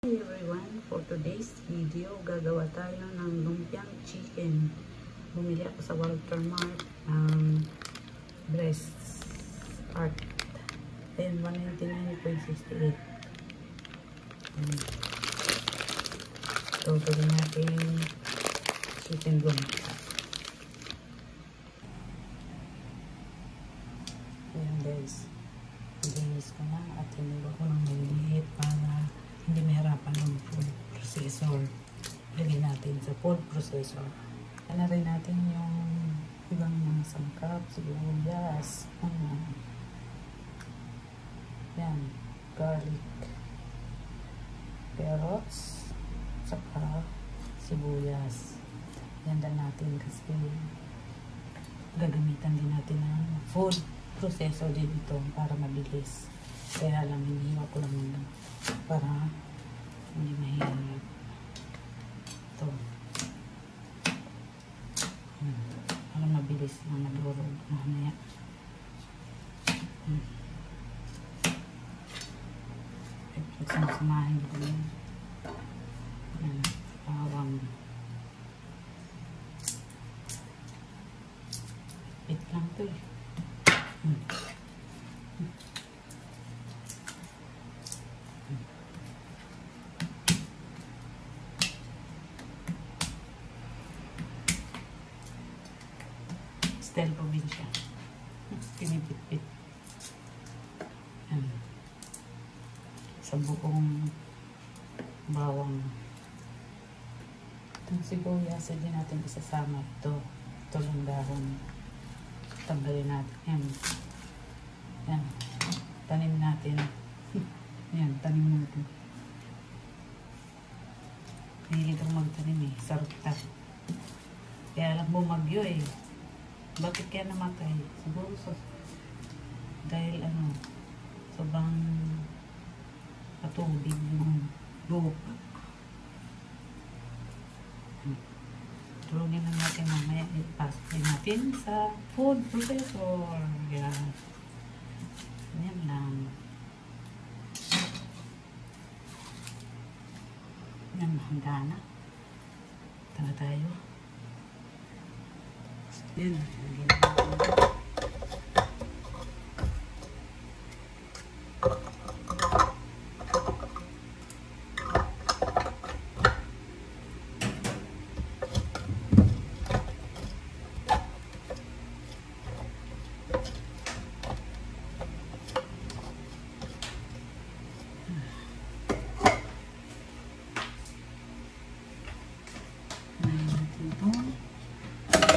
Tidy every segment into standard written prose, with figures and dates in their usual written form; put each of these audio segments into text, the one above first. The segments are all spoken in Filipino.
Hey everyone, for today's video, gagawa tayo ng lumpiang chicken. Bumili ako sa Walter Mart ng breast part. Then 199.68. Ito, gawin natin chicken lumpia. Ayan guys, linis ko na at hinilo ko ng maliliit para hindi mahirapan ng food processor. Lagyan natin sa food processor. Ano rin natin yung ibang mga sangkap, sibuyas, yan, garlic, carrots, saka sibuyas. Yan din natin kasi gagamitan din natin ng food processor din ito para mabilis. Kaya lang hinihiwa ko lang muna para hindi mahirap. Ito. Para mabilis na nagurog mamaya. Samahin ko din. Bawang. Wait lang ito eh. Style probinsya. Pinipit-pit. Sa buong bawang. Itong sibuyas, hindi natin isasama ito. Ito lang dahon. Tanggalin natin. Yan. Yan. Tanim natin. Yan, tanim natin. Nahilig akong magtanim eh. Sarap ta. Kaya lang bumagyo eh. Bakit kaya namatay? Siguro dahil sobrang patubig yung lupa. Tulungin lang natin mamaya. Ipasok natin sa food processor. Yan. Yan lang. Yan, handa na. Tara tayo. Yan.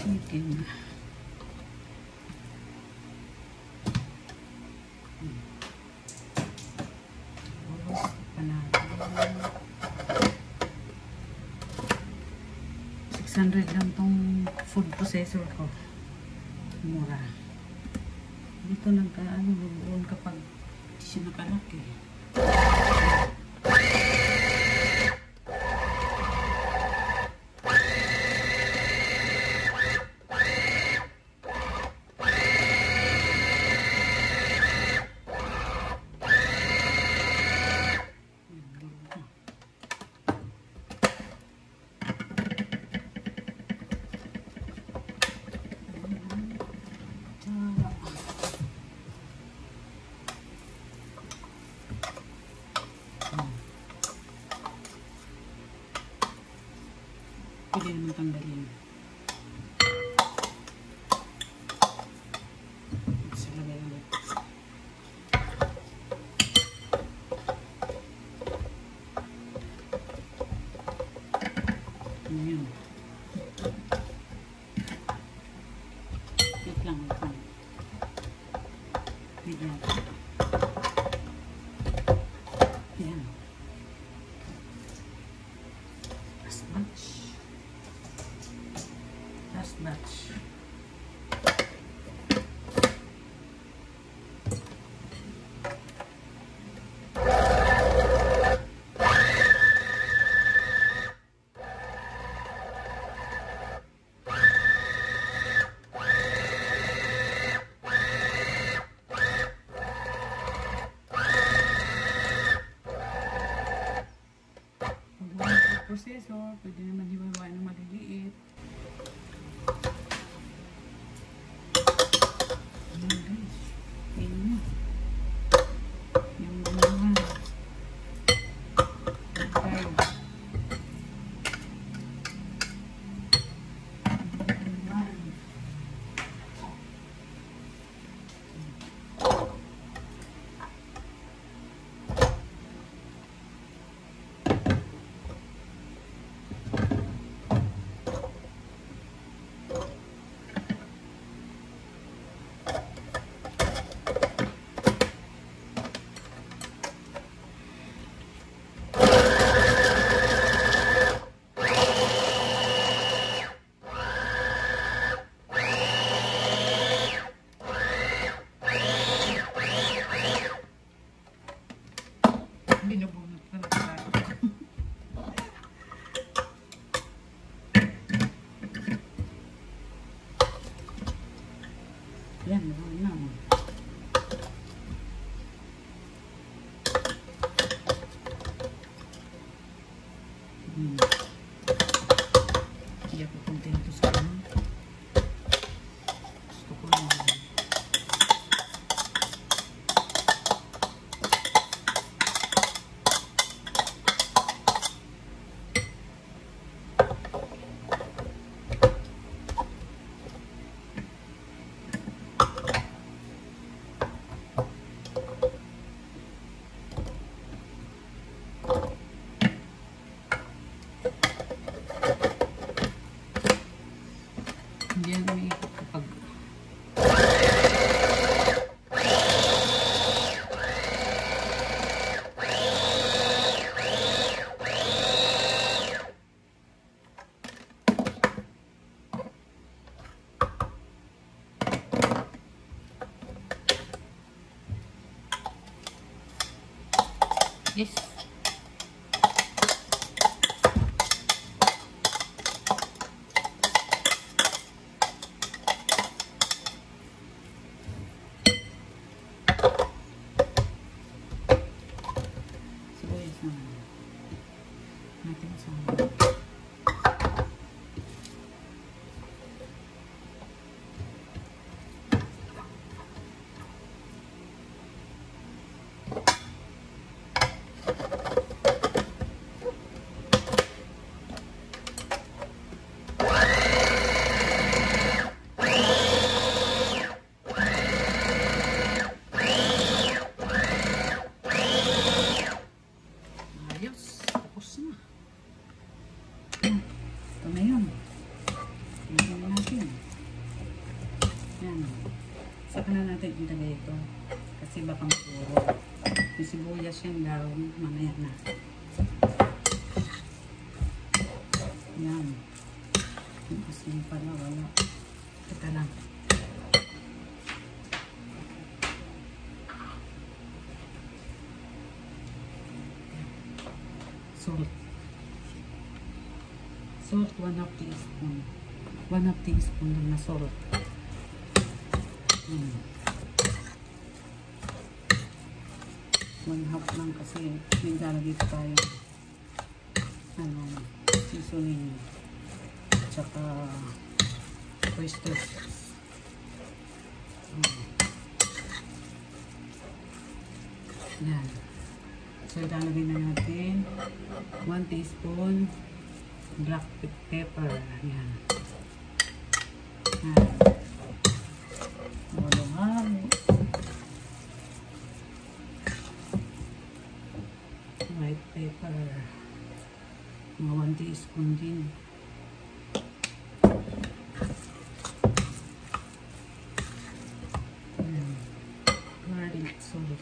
Chicken. $600 lang tong food processor ko. Mura. Dito nagka-buon kapag siya nakalaki. Pwede naman tanggalin. Salagay ulit. Ayan. Wait lang. Wait lang. Ayan. Last batch. Last batch. processor. Pwede naman hiwa-hiwain ng maliliit. Ayan guys. Ayan na. Yung ganawan. Okay. Binubunot na lang tayo. Yan, naman na. Hindi ako kontento sa ano. Gusto ko na. Hindi yan umiikot kapag yes. Natin sa ayos, tapos na. Ito na yun. Tingnan natin. Yan. Saka na natin ilagay ito. Kasi baka maguro. Yung sibuyas yan daw. Mamaya na. Yan. Yung asin pala wala. Teka lang. Salt. Salt, 1/2 teaspoon. 1/2 teaspoon lang na salt. 1/2 lang kasi may lalagay pa tayo seasoning tsaka oyster sauce. Yan. So, ilalagay na natin 1 teaspoon black pepper. Yan. Yan. Halo-halo. White pepper. Mga 1 teaspoon din. Yan. Garlic salt.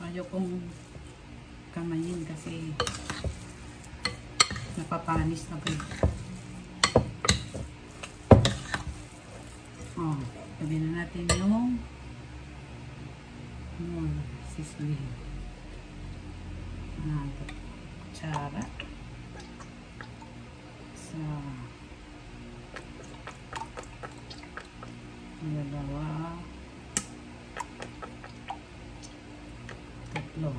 Ayaw kong kamayin kasi napapanis na ba. Oh, sabi Lagyan na natin yung sisig. Kutsara. Sa dalawa, tatlo.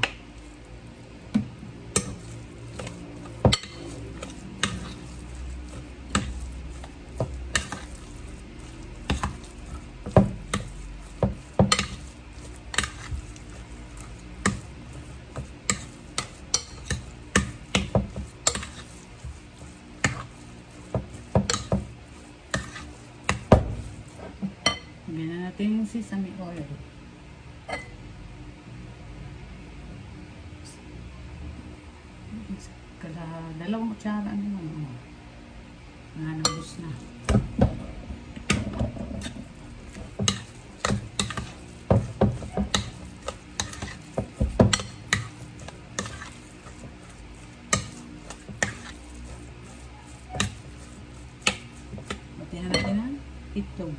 Lagyan na natin yung sesame oil. Dalawang kutsara naman. Nanabos na. Batiin na natin ang itlog.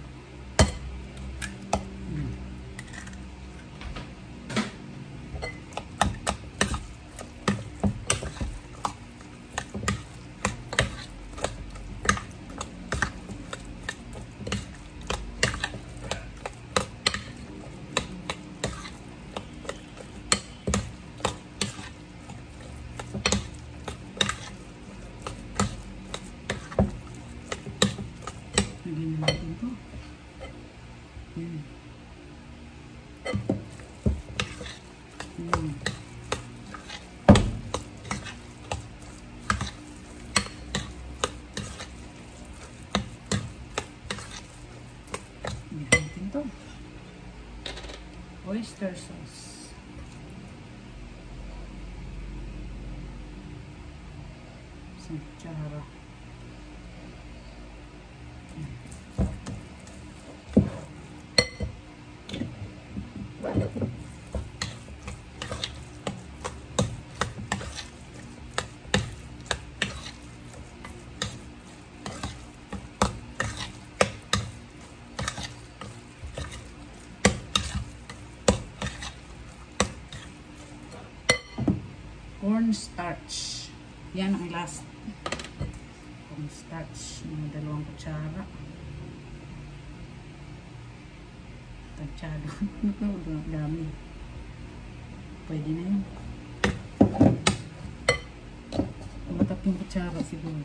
Lagyan na natin ito. Yan. Lagyan natin ito. Oyster sauce. Isang kutsara. Cornstarch. Yan ang last. Cornstarch. Mga 2 kutsara. Tansyado. Dami. Pwede na yun. 3 kutsara siguro.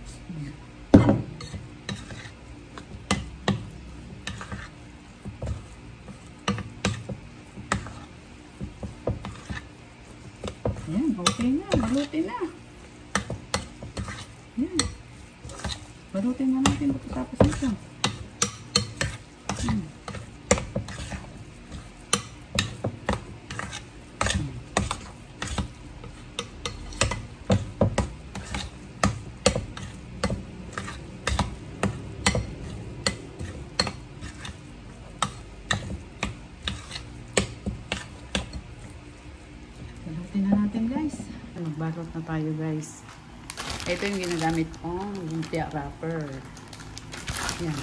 Yan, okay na. Balutin na. Yan. Balutin na natin pagkatapos nito. Balutin na natin guys. Magbalot na tayo guys. Ito yung ginagamit kong lumpia wrapper. Yan.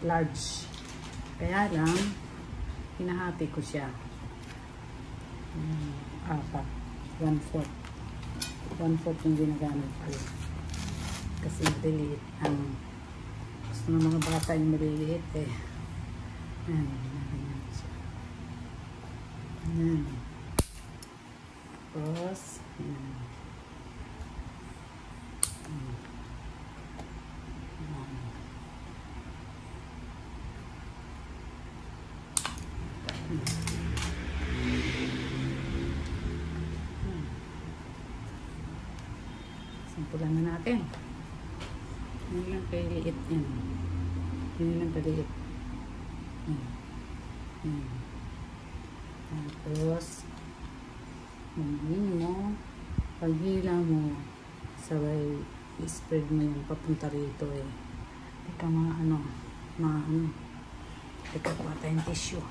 Large. Kaya lang, hinahati ko siya. 4. 1/4. 1/4 yung ginagamit ko. Kasi maliliit. Gusto ng mga bata yung maliliit eh. Yan. Yan. Tapos, yan. Simpulan na natin. Yan lang kaliit yan. Yan lang kaliit. Tapos, paghila mo, sabay i-spread mo yung papunta rito eh. Teka teka kuha tayong tissue.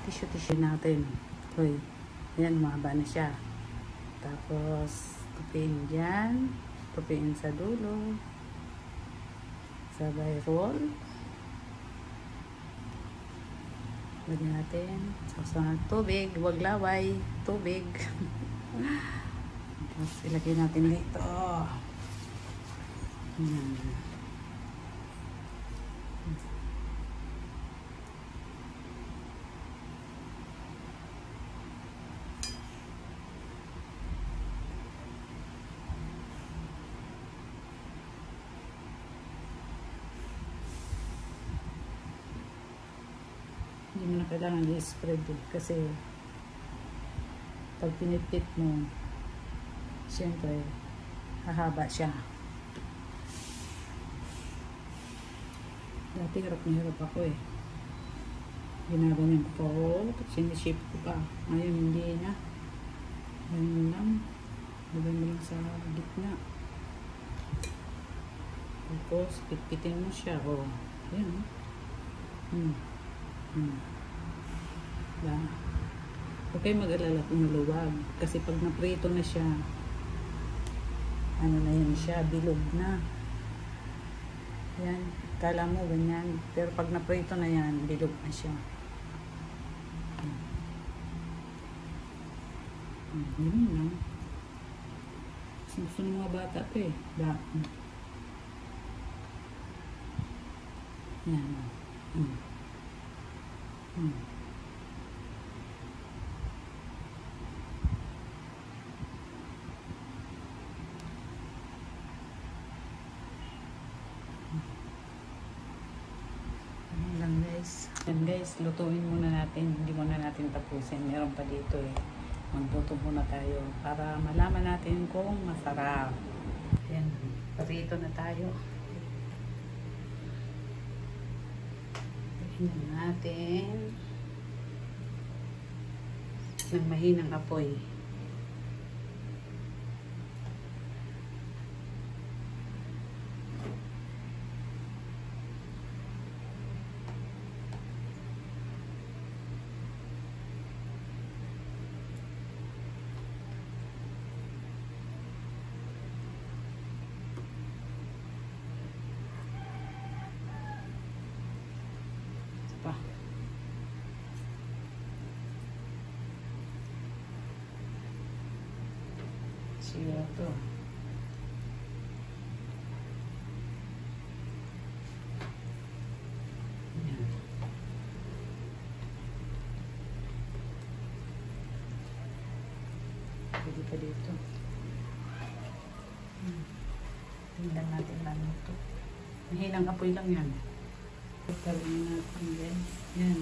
Tissue natin. Hoy, yan, mahaba na siya. Tapos, tupiin dyan. Tupiin sa dulo. Sabay roll. Lagyan natin. Sausawan ng tubig. Huwag laway. Tubig. Tapos ilagay natin dito. Yan. Hindi mo na kailangan i-spread kasi pag pinipit mo, siyempre hahaba siya. Dati hirap na hirap ako eh. Ginaganyan ko pa, sinishape ko pa. Ngayon hindi na. Ganyan lang. Lagyan mo lang sa gitna. Tapos pitpitin mo siya. O, yan. Huwag kayo mag-alala kung maluwag kasi pag naprito na siya, ano na yan siya, bilog na yan, kala mo ganyan, pero pag naprito na yan, bilog na siya. Yun lang. Gusto ng mga bata pa eh. Yan. Lang guys. Yan guys, lutuin muna natin. Hindi muna natin tapusin. Meron pa dito eh. Magluto muna tayo para malaman natin kung masarap. Yan. Parito na tayo. Tingnan natin ng mahinang apoy. Pa. Sira to. Yan. Pwede pa dito. Tingnan natin lang ito. Mahinang apoy lang yan. Pagkaroon natin yan. Yan.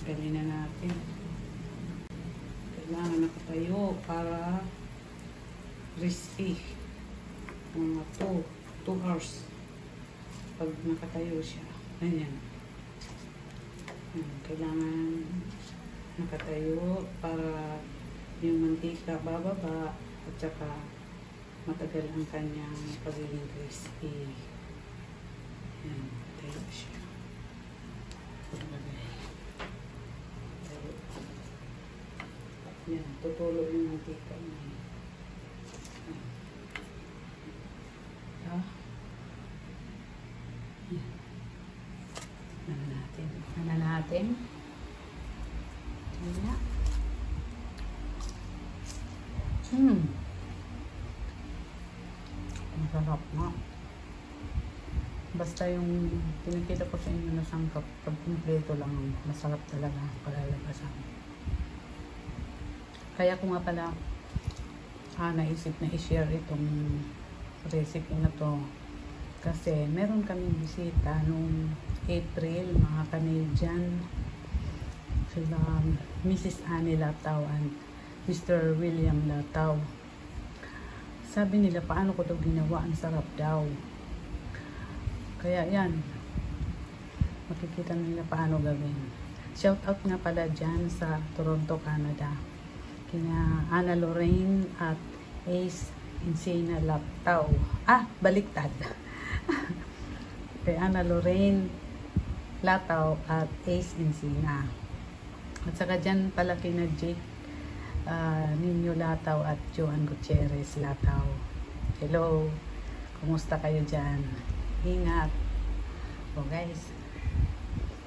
Galing na natin. Kailangan nakatayo para crispy. Mga 2 hours. Pag nakatayo siya. Ayan. Kailangan nakatayo para yung mantika bababa at saka matagal ang kanyang pagiging crispy. Ayan. Tayo siya. Yan, tutulo yung mantika niya. Yan. Ano natin? Yan. Masarap na. Basta yung pinakita ko sa inyo na sangkap, pag kumpleto lang, masarap talaga palalabasan. Kaya ko nga pala naisip na i-share itong recipe na to kasi meron kaming bisita nung April, mga Canadian, sila Mrs. Annie Lataw and Mr. William Lataw. Sabi nila paano ko ito ginawa, ang sarap daw. Kaya yan, makikita nila paano gawin. Shout out nga pala dyan sa Toronto, Canada, kina Anna Lorraine at Ace Encina Laptaw. Baliktad. Kay Ana Lorraine Lataw at Ace Encina. At saka dyan pala kina Jake Nino Lataw at Joan Gutierrez Lataw. Hello, kumusta kayo dyan? Ingat. O guys,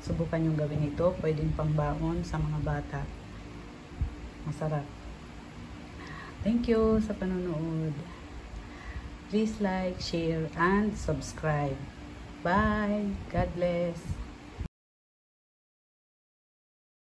subukan yung gawin ito. Pwedeng pangbaon sa mga bata. Masarap. Thank you sa panonood. Please like, share, and subscribe. Bye. God bless.